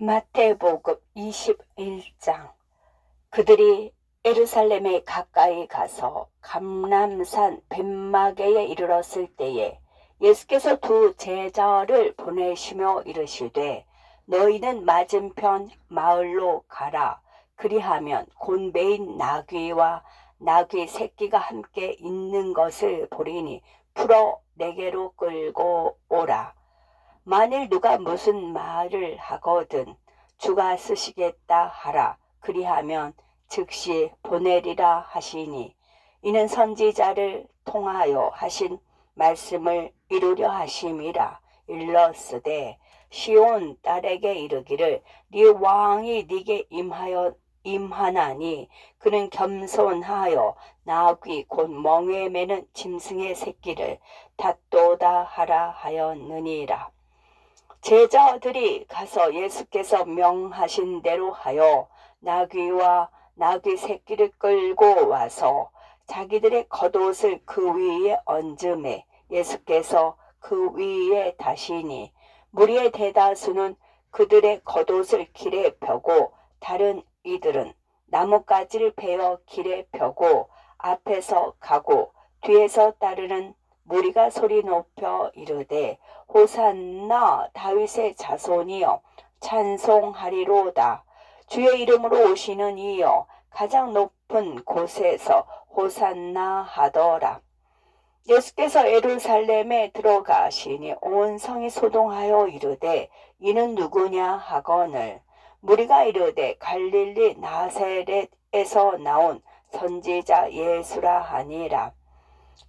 마태복음 21장. 그들이 예루살렘에 가까이 가서 감람산 벳마게에 이르렀을 때에 예수께서 두 제자를 보내시며 이르시되 너희는 맞은편 마을로 가라. 그리하면 곤배인 나귀와 나귀 새끼가 함께 있는 것을 보리니 풀어 내게로 끌고 오라. 만일 누가 무슨 말을 하거든 주가 쓰시겠다 하라. 그리하면 즉시 보내리라 하시니 이는 선지자를 통하여 하신 말씀을 이루려 하심이라. 일러스되 시온 딸에게 이르기를 네 왕이 네게 임하나니 그는 겸손하여 나귀 곧 멍에 매는 짐승의 새끼를 닫도다 하라 하였느니라. 제자들이 가서 예수께서 명하신 대로 하여 나귀와 나귀 새끼를 끌고 와서 자기들의 겉옷을 그 위에 얹음에 예수께서 그 위에 다시니 무리의 대다수는 그들의 겉옷을 길에 펴고 다른 이들은 나뭇가지를 베어 길에 펴고 앞에서 가고 뒤에서 따르는 무리가 소리 높여 이르되 호산나 다윗의 자손이여 찬송하리로다. 주의 이름으로 오시는 이여 가장 높은 곳에서 호산나 하더라. 예수께서 예루살렘에 들어가시니 온 성이 소동하여 이르되 이는 누구냐 하거늘 무리가 이르되 갈릴리 나사렛에서 나온 선지자 예수라 하니라.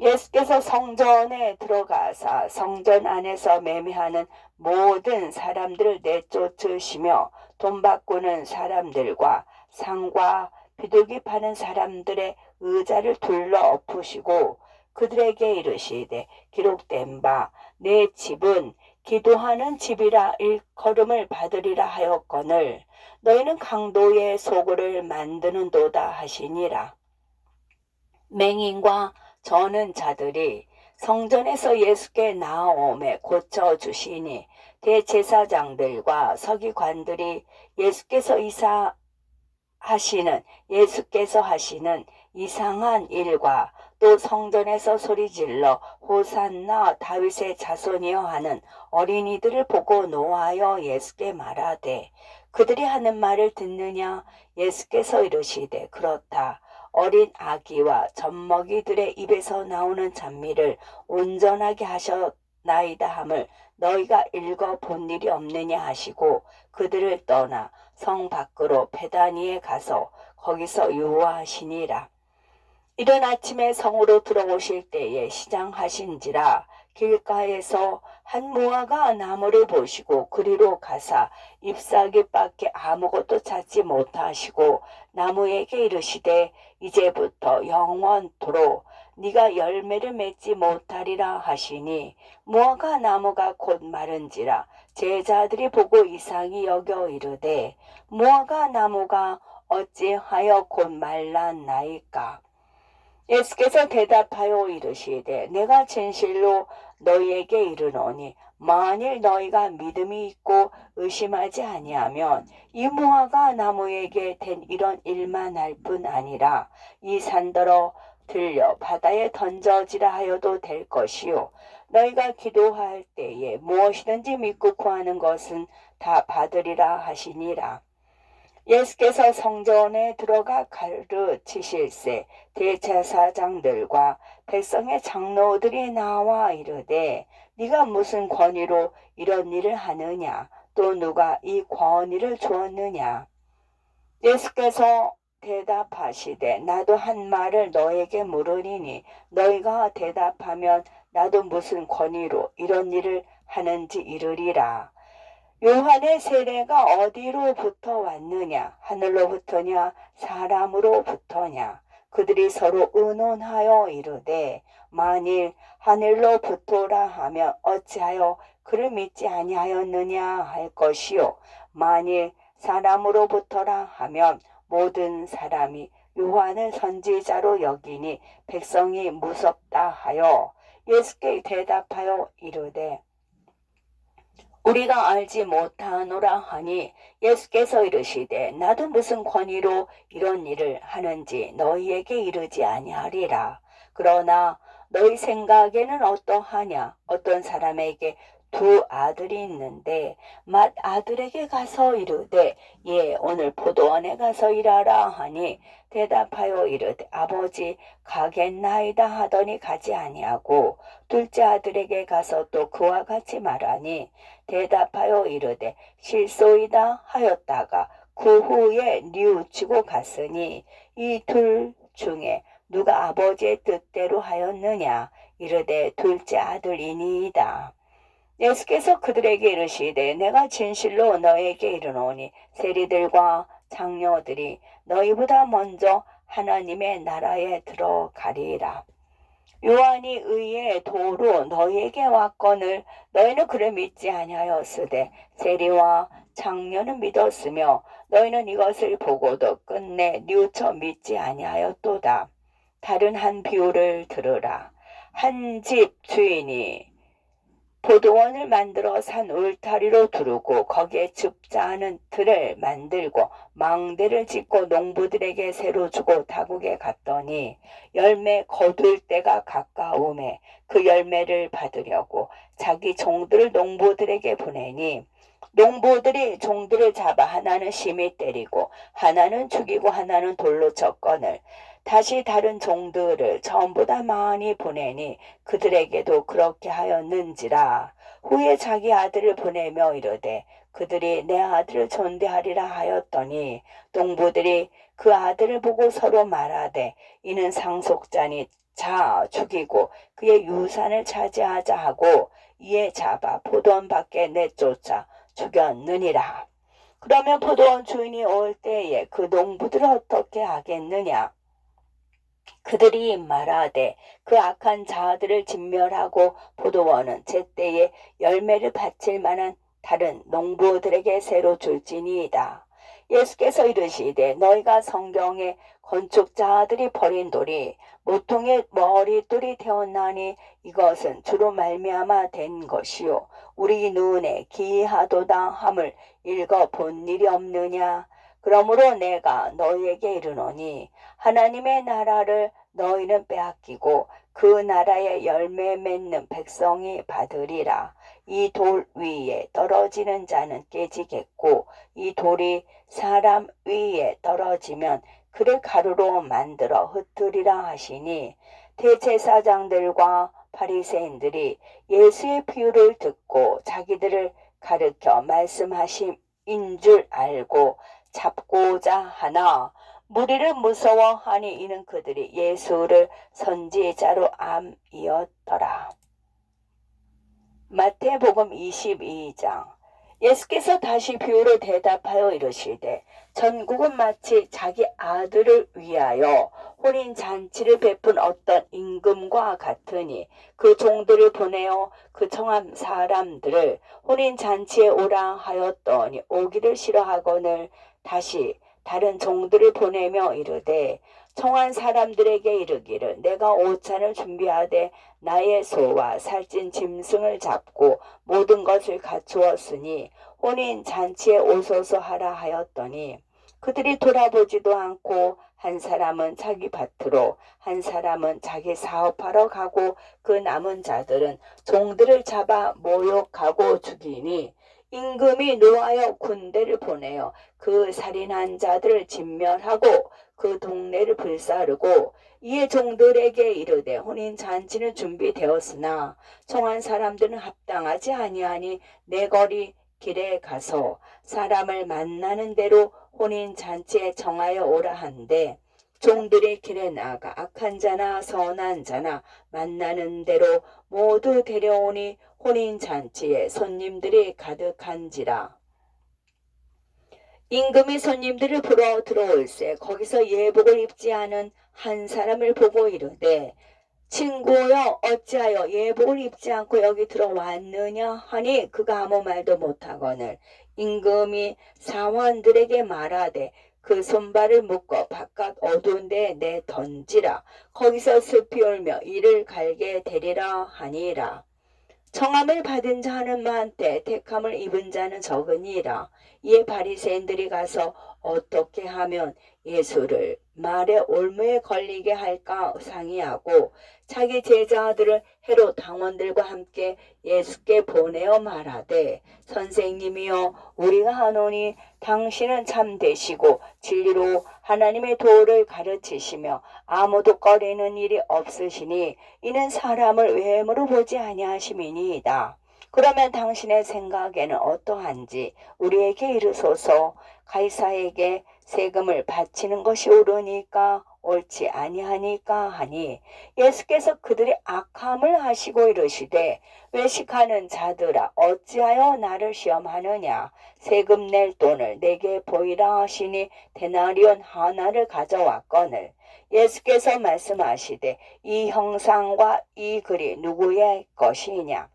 예수께서 성전에 들어가사 성전 안에서 매매하는 모든 사람들을 내쫓으시며 돈 바꾸는 사람들과 상과 비둘기 파는 사람들의 의자를 둘러 엎으시고 그들에게 이르시되 기록된 바 내 집은 기도하는 집이라 일컬음을 받으리라 하였거늘 너희는 강도의 소굴을 만드는도다 하시니라. 맹인과 저는 자들이 성전에서 예수께 나아오매 고쳐주시니 대제사장들과 서기관들이 예수께서 하시는 이상한 일과 또 성전에서 소리질러 호산나 다윗의 자손이여 하는 어린이들을 보고 노하여 예수께 말하되 그들이 하는 말을 듣느냐. 예수께서 이르시되 그렇다. 어린 아기와 젖먹이들의 입에서 나오는 찬미를 온전하게 하셨나이다 함을 너희가 읽어본 일이 없느냐 하시고 그들을 떠나 성 밖으로 베다니에 가서 거기서 유화하시니라. 이른 아침에 성으로 들어오실 때에 시장하신지라 길가에서 한 무화과 나무를 보시고 그리로 가사 잎사귀밖에 아무것도 찾지 못하시고 나무에게 이르시되 이제부터 영원토록 네가 열매를 맺지 못하리라 하시니 무화과 나무가 곧 마른지라 제자들이 보고 이상히 여겨 이르되 무화과 나무가 어찌하여 곧 말랐나이까. 예수께서 대답하여 이르시되 내가 진실로 너희에게 이르노니 만일 너희가 믿음이 있고 의심하지 아니하면 이 무화과 나무에게 된 이런 일만 할 뿐 아니라 이 산더러 들려 바다에 던져지라 하여도 될 것이요 너희가 기도할 때에 무엇이든지 믿고 구하는 것은 다 받으리라 하시니라. 예수께서 성전에 들어가 가르치실세 대제사장들과 백성의 장로들이 나와 이르되 네가 무슨 권위로 이런 일을 하느냐 또 누가 이 권위를 주었느냐. 예수께서 대답하시되 나도 한 말을 너에게 물으리니 너희가 대답하면 나도 무슨 권위로 이런 일을 하는지 이르리라. 요한의 세례가 어디로부터 왔느냐? 하늘로부터냐? 사람으로부터냐? 그들이 서로 의논하여 이르되 만일 하늘로부터라 하면 어찌하여 그를 믿지 아니하였느냐 할 것이요 만일 사람으로부터라 하면 모든 사람이 요한을 선지자로 여기니 백성이 무섭다 하여 예수께 대답하여 이르되 우리가 알지 못하노라 하니 예수께서 이르시되 나도 무슨 권위로 이런 일을 하는지 너희에게 이르지 아니하리라. 그러나 너희 생각에는 어떠하냐? 어떤 사람에게 두 아들이 있는데 맏 아들에게 가서 이르되 예 오늘 포도원에 가서 일하라 하니 대답하여 이르되 아버지 가겠나이다 하더니 가지 아니하고 둘째 아들에게 가서 또 그와 같이 말하니 대답하여 이르되 실소이다 하였다가 그 후에 뉘우치고 갔으니 이 둘 중에 누가 아버지의 뜻대로 하였느냐 이르되 둘째 아들이니이다. 예수께서 그들에게 이르시되 내가 진실로 너에게 이르노니 세리들과 장녀들이 너희보다 먼저 하나님의 나라에 들어가리라. 요한이 의의 도로 너희에게 왔거늘 너희는 그를 믿지 아니하였으되 세리와 장녀는 믿었으며 너희는 이것을 보고도 끝내 뉘우쳐 믿지 아니하였도다. 다른 한 비유를 들으라. 한 집 주인이 포도원을 만들어 산 울타리로 두르고 거기에 줍자 하는 틀을 만들고 망대를 짓고 농부들에게 새로 주고 타국에 갔더니 열매 거둘 때가 가까움에 그 열매를 받으려고 자기 종들을 농부들에게 보내니 농부들이 종들을 잡아 하나는 심히 때리고 하나는 죽이고 하나는 돌로 쳤거늘 다시 다른 종들을 처음보다 많이 보내니 그들에게도 그렇게 하였는지라. 후에 자기 아들을 보내며 이르되 그들이 내 아들을 존대하리라 하였더니 농부들이 그 아들을 보고 서로 말하되 이는 상속자니 자 죽이고 그의 유산을 차지하자 하고 이에 잡아 포도원 밖에 내쫓아 죽였느니라. 그러면 포도원 주인이 올 때에 그 농부들을 어떻게 하겠느냐? 그들이 말하되 그 악한 자들을 진멸하고 포도원은 제때에 열매를 바칠 만한 다른 농부들에게 새로 줄지니이다. 예수께서 이르시되 너희가 성경에 건축자들이 버린 돌이 모퉁이의 머릿돌이 되었나니 이것은 주로 말미암아 된 것이요 우리 눈에 기이하도다 함을 읽어본 일이 없느냐. 그러므로 내가 너희에게 이르노니 하나님의 나라를 너희는 빼앗기고 그 나라의 열매 맺는 백성이 받으리라. 이 돌 위에 떨어지는 자는 깨지겠고 이 돌이 사람 위에 떨어지면 그를 가루로 만들어 흩으리라 하시니 대제사장들과 바리새인들이 예수의 비유를 듣고 자기들을 가르쳐 말씀하심인 줄 알고 잡고자 하나 무리를 무서워하니 이는 그들이 예수를 선지자로 암이었더라. 마태복음 22장. 예수께서 다시 비유로 대답하여 이르시되 전국은 마치 자기 아들을 위하여 혼인잔치를 베푼 어떤 임금과 같으니 그 종들을 보내어 그 청한 사람들을 혼인잔치에 오라 하였더니 오기를 싫어하거늘 다시 다른 종들을 보내며 이르되 청한 사람들에게 이르기를 내가 오찬을 준비하되 나의 소와 살찐 짐승을 잡고 모든 것을 갖추었으니 혼인 잔치에 오소서 하라 하였더니 그들이 돌아보지도 않고 한 사람은 자기 밭으로 한 사람은 자기 사업하러 가고 그 남은 자들은 종들을 잡아 모욕하고 죽이니 임금이 노하여 군대를 보내어 그 살인한 자들을 진멸하고 그 동네를 불사르고 이에 종들에게 이르되 혼인잔치는 준비되었으나 청한 사람들은 합당하지 아니하니 내 거리 길에 가서 사람을 만나는 대로 혼인잔치에 정하여 오라 한데 종들이 길에 나가 악한 자나 선한 자나 만나는 대로 모두 데려오니 혼인잔치에 손님들이 가득한지라. 임금이 손님들을 보러 들어올세 거기서 예복을 입지 않은 한 사람을 보고 이르되 친구여 어찌하여 예복을 입지 않고 여기 들어왔느냐 하니 그가 아무 말도 못하거늘 임금이 사원들에게 말하되 그 손발을 묶어 바깥 어두운 데에 내 던지라 거기서 슬피 울며 이를 갈게 되리라 하니라. 청함을 받은 자는 많되 택함을 입은 자는 적으니라. 이에 바리새인들이 가서 어떻게 하면 예수를 말의 올무에 걸리게 할까 상의하고 자기 제자들을 헤롯 당원들과 함께 예수께 보내어 말하되 선생님이여 우리가 하노니 당신은 참되시고 진리로 하나님의 도를 가르치시며 아무도 꺼리는 일이 없으시니 이는 사람을 외모로 보지 아니하심이니이다. 그러면 당신의 생각에는 어떠한지 우리에게 이르소서. 가이사에게 세금을 바치는 것이 옳으니까 옳지 아니하니까 하니 예수께서 그들의 악함을 하시고 이르시되 외식하는 자들아 어찌하여 나를 시험하느냐. 세금 낼 돈을 내게 보이라 하시니 데나리온 하나를 가져왔거늘 예수께서 말씀하시되 이 형상과 이 글이 누구의 것이냐.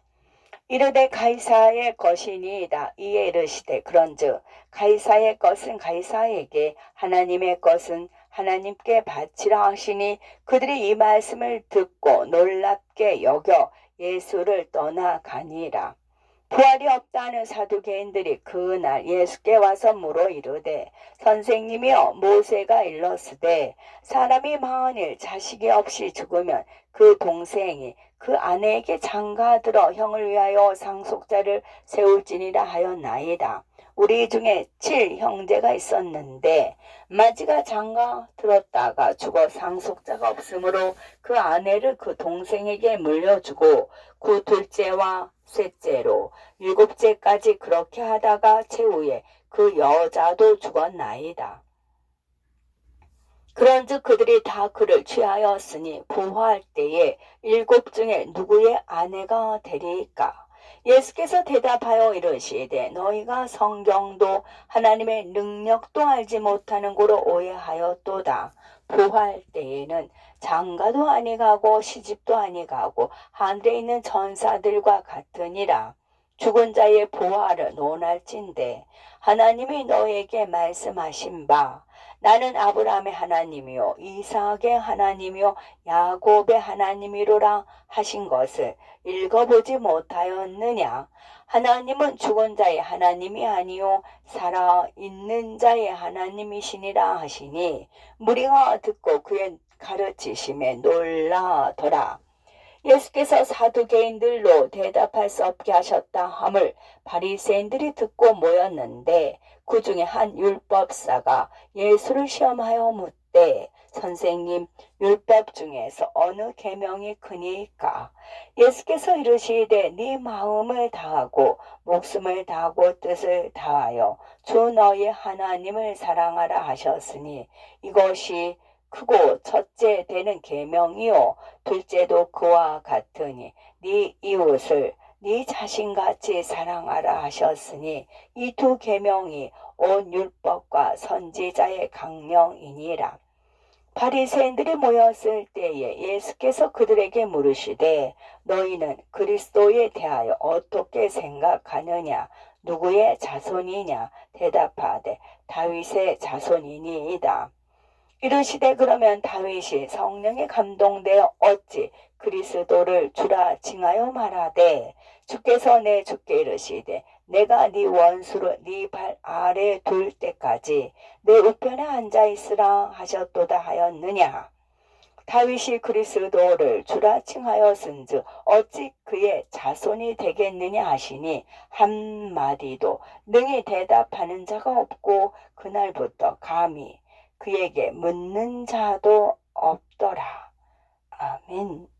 이르되 가이사의 것이니이다. 이에 이르시되 그런즉 가이사의 것은 가이사에게 하나님의 것은 하나님께 바치라 하시니 그들이 이 말씀을 듣고 놀랍게 여겨 예수를 떠나가니라. 부활이 없다는 사두개인들이 그날 예수께 와서 물어 이르되 선생님이여 모세가 일렀으되 사람이 만일 자식이 없이 죽으면 그 동생이 그 아내에게 장가들어 형을 위하여 상속자를 세울지니라 하였나이다. 우리 중에 7형제가 있었는데 마지가 장가 들었다가 죽어 상속자가 없으므로 그 아내를 그 동생에게 물려주고 그 둘째와 셋째로 7째까지 그렇게 하다가 최후에 그 여자도 죽었나이다. 그런즉 그들이 다 그를 취하였으니 부활 때에 7 중에 누구의 아내가 되리까? 예수께서 대답하여 이르시되 너희가 성경도 하나님의 능력도 알지 못하는 고로 오해하였도다. 부활 때에는 장가도 아니가고 시집도 아니가고 하늘에 있는 전사들과 같으니라. 죽은 자의 부활을 논할진대 하나님이 너에게 말씀하신 바 나는 아브라함의 하나님이요 이삭의 하나님이요 야곱의 하나님이로라 하신 것을 읽어보지 못하였느냐. 하나님은 죽은 자의 하나님이 아니요 살아있는 자의 하나님이시니라 하시니 무리가 듣고 그의 가르치심에 놀라더라. 예수께서 사두개인들로 대답할 수 없게 하셨다 함을 바리새인들이 듣고 모였는데 그 중에 한 율법사가 예수를 시험하여 묻되 선생님 율법 중에서 어느 계명이 크니까? 예수께서 이르시되 네 마음을 다하고 목숨을 다하고 뜻을 다하여 주 너의 하나님을 사랑하라 하셨으니 이것이 크고 첫째 되는 계명이요 둘째도 그와 같으니 네 이웃을 네 자신같이 사랑하라 하셨으니 이 2 계명이 온 율법과 선지자의 강령이니라. 바리새인들이 모였을 때에 예수께서 그들에게 물으시되 너희는 그리스도에 대하여 어떻게 생각하느냐. 누구의 자손이냐. 대답하되 다윗의 자손이니이다. 이르시되 그러면 다윗이 성령에 감동되어 어찌 그리스도를 주라 칭하여 말하되 주께서 내 주께 이르시되 내가 네 원수를 네 발 아래 둘 때까지 내 우편에 앉아 있으라 하셨도다 하였느냐. 다윗이 그리스도를 주라 칭하였은즉 어찌 그의 자손이 되겠느냐 하시니 한마디도 능히 대답하는 자가 없고 그날부터 감히 그에게 묻는 자도 없더라. 아멘.